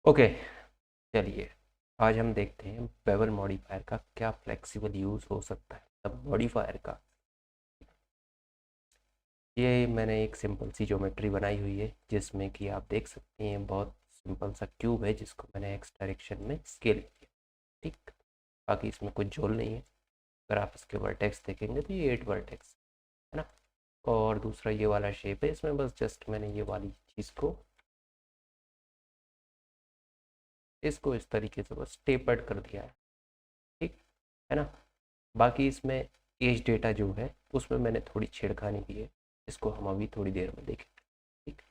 Okay, चलिए आज हम देखते हैं बेवल मॉडिफायर का क्या फ्लेक्सिबल यूज़ हो सकता है, मतलब मॉडिफायर का। ये मैंने एक सिंपल सी ज्योमेट्री बनाई हुई है जिसमें कि आप देख सकते हैं बहुत सिंपल सा क्यूब है जिसको मैंने एक्स डायरेक्शन में स्केल किया। ठीक, बाकी इसमें कुछ झोल नहीं है। अगर आप इसके वर्टेक्स देखेंगे तो ये 8 वर्टेक्स है ना। और दूसरा ये वाला शेप है, इसमें बस जस्ट मैंने ये वाली चीज़ को इसको इस तरीके से बस टेपर्ड कर दिया है। ठीक है ना। बाकी इसमें एज डेटा जो है उसमें मैंने थोड़ी छेड़खानी की है, इसको हम अभी थोड़ी देर में देखेंगे। ठीक,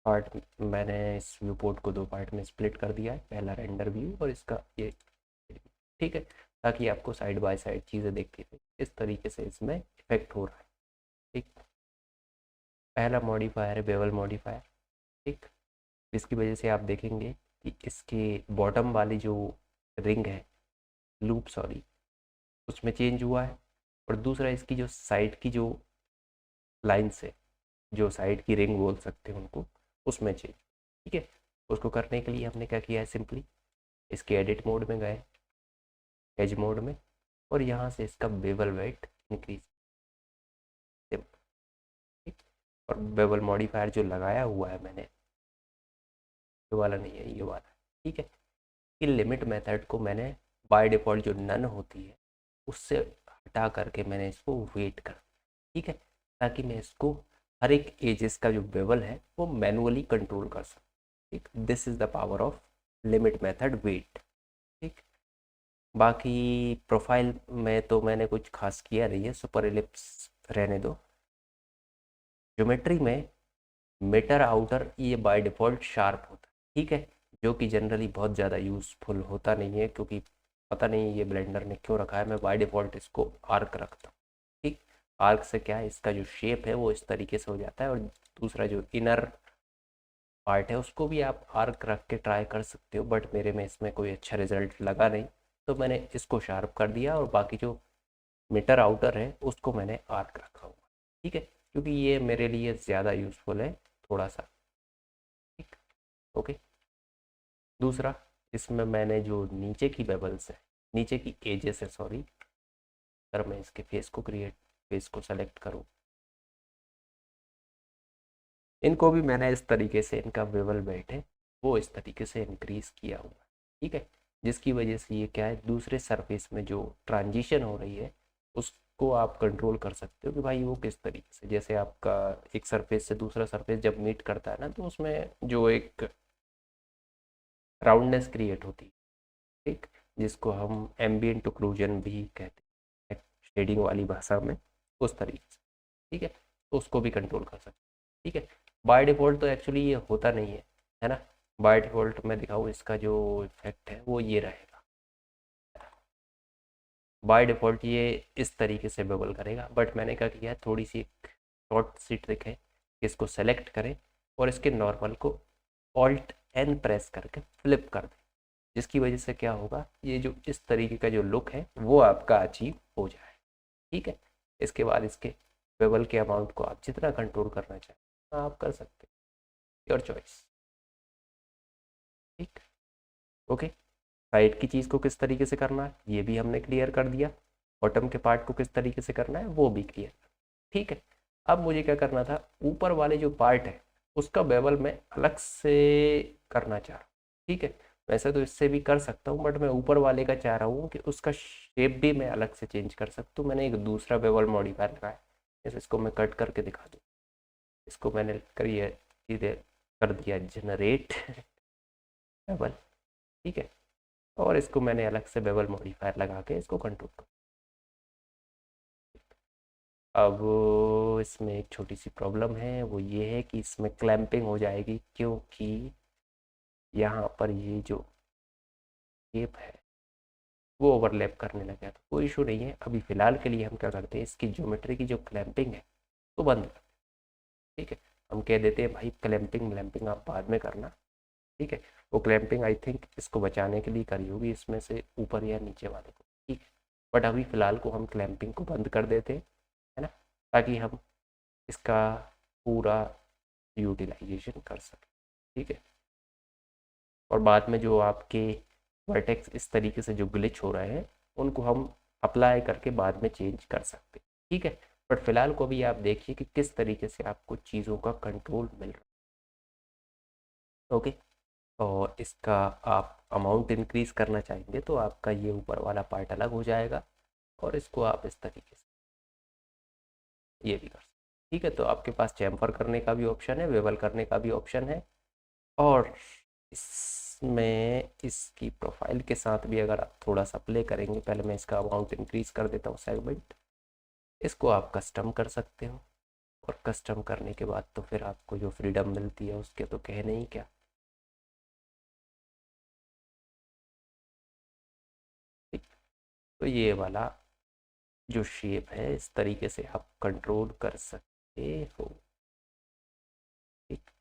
पार्ट मैंने इस व्यू पोर्ट को दो पार्ट में स्प्लिट कर दिया है, पहला रेंडर व्यू और इसका ये। ठीक है, ताकि आपको साइड बाय साइड चीज़ें देखती रहे इस तरीके से इसमें इफेक्ट हो रहा है। ठीक, पहला मॉडिफायर है बेवल मॉडिफायर। ठीक, इसकी वजह से आप देखेंगे कि इसके बॉटम वाली जो रिंग है, लूप सॉरी, उसमें चेंज हुआ है। और दूसरा इसकी जो साइड की जो लाइन्स है, जो साइड की रिंग बोल सकते हैं उनको, उसमें चेंज। ठीक है, उसको करने के लिए हमने क्या किया है, सिंपली इसके एडिट मोड में गए, एज मोड में, और यहाँ से इसका बेवल वेट इंक्रीज। ठीक, और बेवल मॉडिफायर जो लगाया हुआ है मैंने, ये वाला नहीं है, ये वाला। ठीक है, कि लिमिट मेथड को मैंने बाय डिफ़ॉल्ट जो नन होती है उससे हटा करके मैंने इसको वेट कर। ठीक है, ताकि मैं इसको हर एक एजेस का जो बेवल है वो मैनुअली कंट्रोल कर सकूँ। ठीक, this is the power of limit method wait. ठीक, बाकी प्रोफाइल में तो मैंने कुछ खास किया नहीं है, सुपर एलिप्स रहने दो। ज्योमेट्री में मीटर आउटर ये बाय डिफ़ॉल्ट शार्प होता है। ठीक है, जो कि जनरली बहुत ज़्यादा यूज़फुल होता नहीं है, क्योंकि पता नहीं ये ब्लेंडर ने क्यों रखा है। मैं बाय डिफ़ॉल्ट इसको आर्क रखता हूँ। ठीक, आर्क से क्या है, इसका जो शेप है वो इस तरीके से हो जाता है। और दूसरा जो इनर पार्ट है उसको भी आप आर्क रख के ट्राई कर सकते हो, बट मेरे में इसमें कोई अच्छा रिजल्ट लगा नहीं, तो मैंने इसको शार्प कर दिया और बाकी जो मीटर आउटर है उसको मैंने आर्क रखा हुआ। ठीक है, क्योंकि ये मेरे लिए ज़्यादा यूज़फुल है थोड़ा सा। ठीक, ओके। दूसरा, इसमें मैंने जो नीचे की बेबल्स है, नीचे की एजेस है सॉरी, अगर मैं इसके फेस को सेलेक्ट करूँ, इनको भी मैंने इस तरीके से, इनका बेवल वेट है वो इस तरीके से इंक्रीज किया हुआ है। ठीक है, जिसकी वजह से ये क्या है, दूसरे सरफेस में जो ट्रांजिशन हो रही है उसको आप कंट्रोल कर सकते हो कि भाई वो किस तरीके से, जैसे आपका एक सरफेस से दूसरा सरफेस जब मीट करता है ना, तो उसमें जो एक राउंडनेस क्रिएट होती है। ठीक, जिसको हम एम्बिएंट ओक्लूजन भी कहते हैं शेडिंग वाली भाषा में, उस तरीके से। ठीक है, तो उसको भी कंट्रोल कर सकते हैं। ठीक है, बाय डिफ़ॉल्ट तो एक्चुअली ये होता नहीं है ना। बाय डिफ़ॉल्ट मैं दिखाऊँ, इसका जो इफेक्ट है वो ये रहेगा। बाय डिफ़ॉल्ट ये इस तरीके से बबल करेगा, बट मैंने क्या किया है, थोड़ी सी एक शॉर्ट सी ट्रिक है, इसको सेलेक्ट करें और इसके नॉर्मल को ऑल्ट एन प्रेस करके फ्लिप कर दें, जिसकी वजह से क्या होगा, ये जो इस तरीके का जो लुक है वो आपका अचीव हो जाए। ठीक है, इसके बाद इसके बेवल के अमाउंट को आप जितना कंट्रोल करना चाहें आप कर सकते हैं, योर चॉइस। ठीक, ओके। साइड की चीज़ को किस तरीके से करना है ये भी हमने क्लियर कर दिया, बॉटम के पार्ट को किस तरीके से करना है वो भी क्लियर। ठीक है, अब मुझे क्या करना था, ऊपर वाले जो पार्ट है उसका बेवल मैं अलग से करना चाह रहा हूँ। ठीक है, वैसे तो इससे भी कर सकता हूँ, बट मैं ऊपर वाले का चाह रहा हूँ कि उसका शेप भी मैं अलग से चेंज कर सकता हूँ। मैंने एक दूसरा बेवल मॉडिफायर लगाया, जैसे इसको मैं कट करके दिखा दूँ। इसको मैंने करिए सीधे कर दिया जनरेट बेवल। ठीक है, और इसको मैंने अलग से बेवल मॉडिफायर लगा के इसको कंट्रोल कर। अब इसमें एक छोटी सी प्रॉब्लम है, वो ये है कि इसमें क्लैंपिंग हो जाएगी, क्योंकि यहाँ पर ये जो शेप है वो ओवरलैप करने लगा। तो कोई इशू नहीं है, अभी फ़िलहाल के लिए हम क्या करते हैं, इसकी ज्योमेट्री की जो क्लैंपिंग है तो बंद कर। ठीक है, हम कह देते हैं भाई क्लैंपिंग व्लैंपिंग आप बाद में करना। ठीक है, वो क्लैंपिंग आई थिंक इसको बचाने के लिए करी होगी, इसमें से ऊपर या नीचे वाले को। ठीक है, बट अभी फ़िलहाल को हम क्लैंपिंग को बंद कर देते हैं, है ना, ताकि हम इसका पूरा यूटिलाइजेशन कर सकें। ठीक है। और बाद में जो आपके वर्टेक्स इस तरीके से जो ग्लिच हो रहे हैं उनको हम अप्लाई करके बाद में चेंज कर सकते हैं। ठीक है। बट फिलहाल को भी आप देखिए कि किस तरीके से आपको चीज़ों का कंट्रोल मिल रहा है। ओके। और इसका आप अमाउंट इंक्रीज करना चाहेंगे तो आपका ये ऊपर वाला पार्ट अलग हो जाएगा, और इसको आप इस तरीके से ये भी कर सकते हैं। ठीक है। तो आपके पास चैम्फर करने का भी ऑप्शन है, वेवल करने का भी ऑप्शन है। और इसमें इसकी प्रोफाइल के साथ भी अगर आप थोड़ा सा प्ले करेंगे, पहले मैं इसका अमाउंट इंक्रीज कर देता हूँ सेगमेंट, इसको आप कस्टम कर सकते हो। और कस्टम करने के बाद तो फिर आपको जो फ्रीडम मिलती है उसके तो कहने ही क्या। ठीक। तो ये वाला जो शेप है इस तरीके से आप कंट्रोल कर सकते हो। ठीक।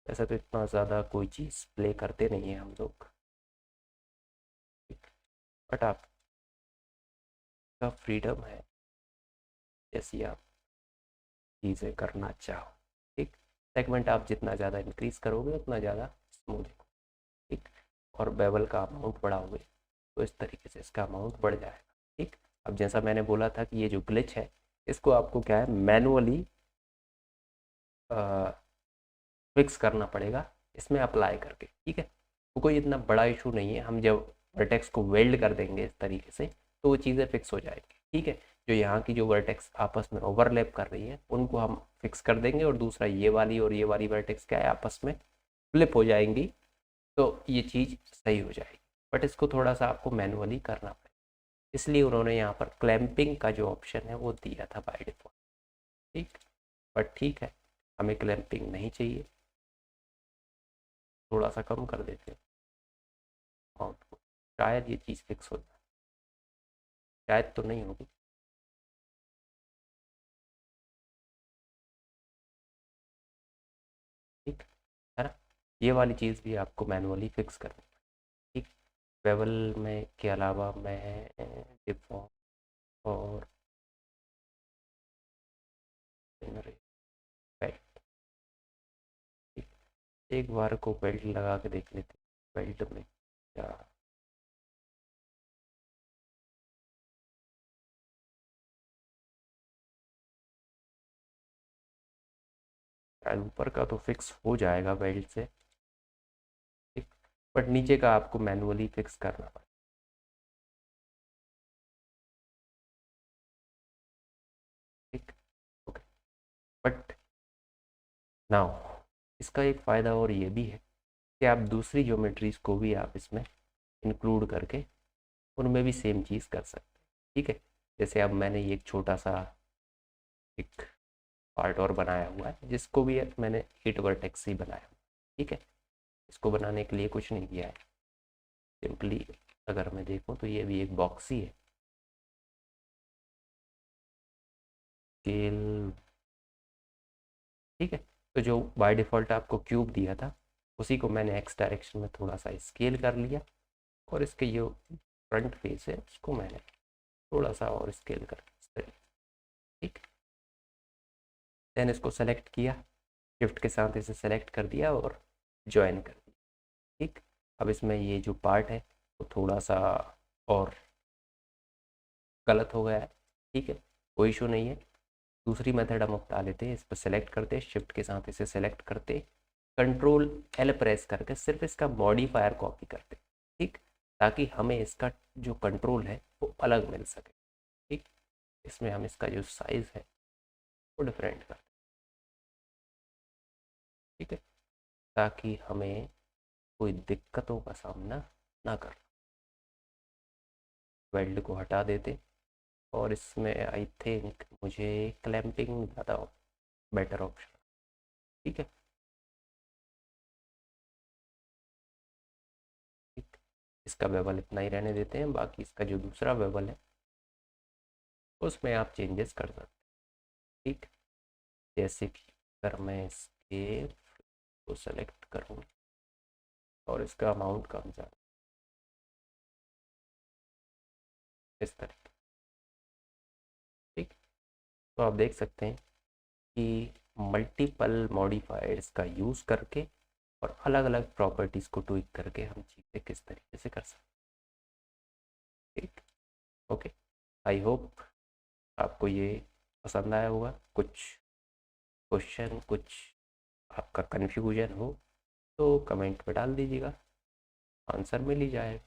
ऐसा तो इतना ज़्यादा कोई चीज़ प्ले करते नहीं है हम लोग। ठीक। बट आपका फ्रीडम है जैसी आप चीज़ें करना चाहो। ठीक। सेगमेंट आप जितना ज़्यादा इंक्रीज करोगे उतना ज़्यादा स्मूथ। ठीक। और बेवल का अमाउंट बढ़ाओगे तो इस तरीके से इसका अमाउंट बढ़ जाएगा। ठीक। अब जैसा मैंने बोला था कि ये जो ग्लिच है इसको आपको क्या है मैनुअली फिक्स करना पड़ेगा इसमें अप्लाई करके। ठीक है। तो कोई इतना बड़ा इशू नहीं है, हम जब वर्टेक्स को वेल्ड कर देंगे इस तरीके से तो वो चीज़ें फिक्स हो जाएंगी। ठीक है। जो यहाँ की जो वर्टेक्स आपस में ओवरलैप कर रही है उनको हम फिक्स कर देंगे, और दूसरा ये वाली और ये वाली वर्टेक्स क्या है आपस में फ्लिप हो जाएंगी, तो ये चीज़ सही हो जाएगी। बट इसको थोड़ा सा आपको मैनुअली करना पड़ेगा, इसलिए उन्होंने यहाँ पर क्लैंपिंग का जो ऑप्शन है वो दिया था बाय डिफॉल्ट। ठीक। बट ठीक है, हमें क्लैंपिंग नहीं चाहिए, थोड़ा सा कम कर देते हैं अमाउंट को, शायद ये चीज़ फिक्स हो जाए। शायद तो नहीं होगी। ठीक है ना। ये वाली चीज़ भी आपको मैनुअली फिक्स करनी। ठीक। बेवल में के अलावा मैं डिफॉल्ट और बेल्ट, एक बार को बेल्ट लगा के देख लेते हैं बेल्ट में क्या। शायद ऊपर का तो फिक्स हो जाएगा बेल्ट से। ठीक। बट नीचे का आपको मैनुअली फिक्स करना पड़ेगा। ठीक। ओके। बट नाउ इसका एक फ़ायदा और ये भी है कि आप दूसरी ज्योमेट्रीज को भी आप इसमें इंक्लूड करके उनमें भी सेम चीज़ कर सकते हैं। ठीक है। जैसे अब मैंने ये एक छोटा सा एक पार्ट और बनाया हुआ है जिसको भी मैंने 8 वर्टेक्स ही बनाया हुआ है। ठीक है। इसको बनाने के लिए कुछ नहीं किया है, सिंपली अगर मैं देखूं तो ये भी एक बॉक्स ही है। स्केल। ठीक है। तो जो बाय डिफ़ॉल्ट आपको क्यूब दिया था उसी को मैंने एक्स डायरेक्शन में थोड़ा सा स्केल कर लिया, और इसके जो फ्रंट फेस है उसको मैंने थोड़ा सा और स्केल कर दिया। ठीक। देन इसको सेलेक्ट किया, शिफ्ट के साथ इसे सेलेक्ट कर दिया और ज्वाइन कर दिया। ठीक। अब इसमें ये जो पार्ट है वो थोड़ा सा और गलत हो गया है। ठीक है। कोई इशू नहीं है। दूसरी मेथड हम अपना लेते हैं, इस पर सेलेक्ट करते शिफ्ट के साथ इसे सेलेक्ट करते, कंट्रोल एल प्रेस करके सिर्फ इसका मॉडिफायर कॉपी करते। ठीक। ताकि हमें इसका जो कंट्रोल है वो अलग मिल सके। ठीक। इसमें हम इसका जो साइज़ है वो डिफरेंट करते। ठीक है। ताकि हमें कोई दिक्कतों का सामना ना कर। वेल्ड को हटा देते, और इसमें आई थिंक मुझे क्लैंपिंग ज़्यादा बेटर ऑप्शन। ठीक है। ठीक। इसका बेवल इतना ही रहने देते हैं, बाकी इसका जो दूसरा बेवल है उसमें आप चेंजेस कर सकते हैं। ठीक। जैसे कि अगर मैं इसके को सेलेक्ट करूँ और इसका अमाउंट कम ज़्यादा इस तरह। ठीक। तो आप देख सकते हैं कि मल्टीपल मॉडिफायर्स का यूज़ करके और अलग अलग प्रॉपर्टीज़ को ट्विक करके हम चीज़ें किस तरीके से कर सकते हैं। ठीक, ओके। आई होप आपको ये पसंद आया होगा। कुछ क्वेश्चन, कुछ आपका कन्फ्यूजन हो तो कमेंट में डाल दीजिएगा, आंसर मिल ही जाए।